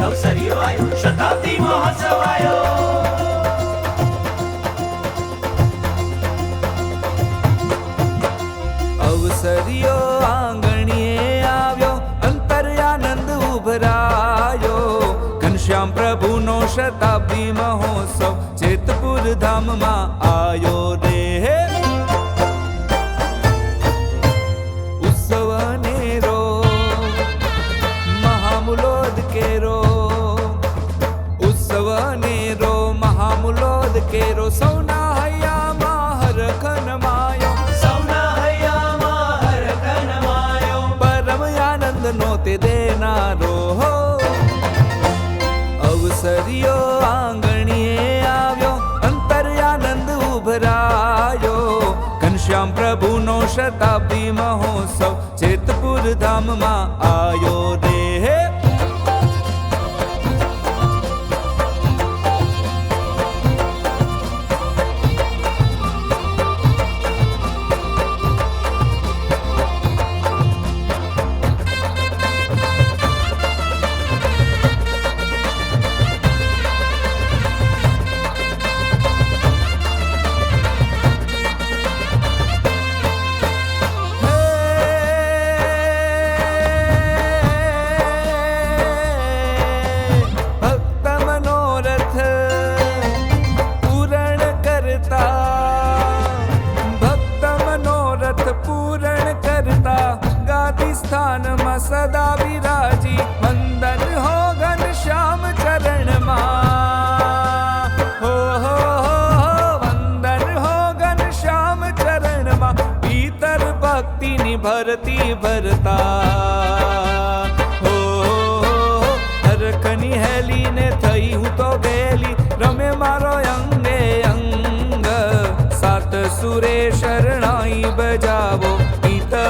અવસર્યો આયો, શતાબ્દી મહોત્સવ આયો. અવસર્યો આંગણીએ આવ્યો, અંતર્યાનંદ ઉભરાયો. ઘનશ્યામ પ્રભુનો શતાબ્દી મહોત્સવ જેતપુર ધામમાં આયો રે. ઉત્સવ નેરો મહામુલોદ કેરો, ઉત્સવ નેરો મહામુલોદ કેરો. સૌના હૈયામાં હરખ નમાયો, સૌના હૈયામાં હરખ નમાયો. પરમ આનંદ નો તે દેનારો. અવસર્યો આંગણીએ આવ્યો, અંતર્યાનંદ ઉભરાયો. ઘનશ્યામ પ્રભુનો શતાબ્દી મહોત્સવ જેતપુર ધામમાં આયો રે. સ્થાનમાં સદા વિરાજી, વંદન હો ઘનશ્યામ ચરણમાં. હો વંદન હો ઘનશ્યામ ચરણમાં. ભીતર ભક્તિની ભરતી ભરતા. હો હરખની હેલીને થઈ હું તો ગેલી, રમે મારો અંગે અંગ. સાત સુરે શરણાઈ બજાવો,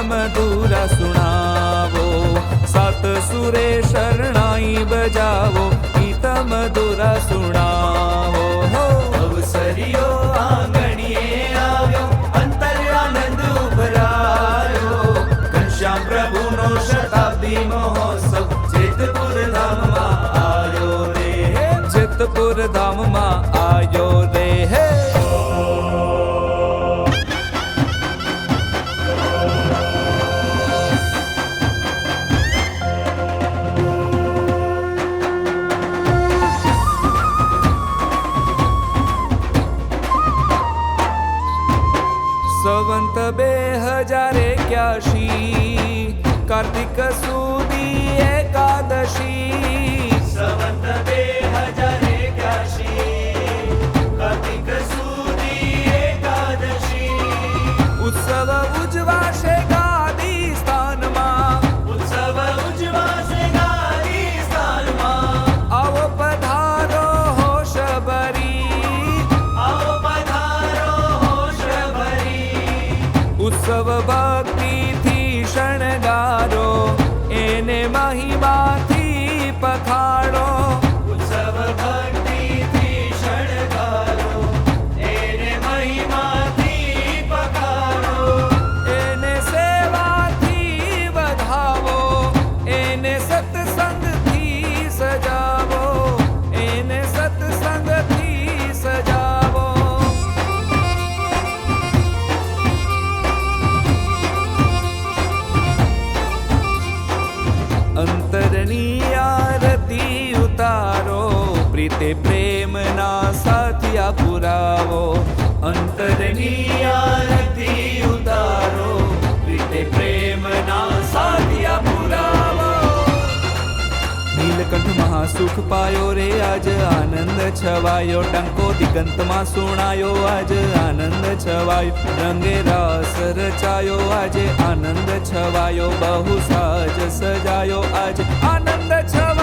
મધુરા સુણાવો. સાત સુરે શરણાઈ બજાવો, ગીત મધુરા સુણાવો. અવસર્યો આંગણીએ આવ્યો, અંતર્યાનંદ ઉભરાયો. ઘનશ્યામ પ્રભુનો શતાબ્દી મહોત્સવ જેતપુર ધામમાં આયો રે. જેતપુર ધામમાં આયો રે. સંવંત 2081, કાર્તિક સુદી એકાદશી. સંવંત 2081, કાર્તિક સુદી એકાદશી. ઉત્સવ ઉજવાશે ગાદી સ્થાનમાં, ઉત્સવ ઉજવાશે ગાદી સ્થાનમાં. આવો પધારો હોશ ભરી, આવો પધારો હોશ ભરી. ઉત્સવ ભક્તિથી શણગારો, એને મહિમાથી પખાડો. ઉત્સવ ભક્તિથી શણગારો, એને મહિમાથી પખારો. એને સેવાથી વધાવો, એને સત્સંગથી સજાવો, એને સત્સંગથી સજાવો. અંતરની આરતી ઉતારો, પ્રીતે પ્રેમના સાથિયા પુરાવો. અંતરની આરતી ઉતારો, પ્રીતે પ્રેમના સાથિયા પુરાવો. નીલકંઠ મહાસુખ પાયો રે, આજ આનંદ છવાયો. ટંકો દિગંતમાં સુણાયો, આજ આનંદ છવાયો. રંગે રાસ રચાયો, આજે આનંદ છવાયો. બહુ સાજ સજાયો, આજ આનંદ છવાયો.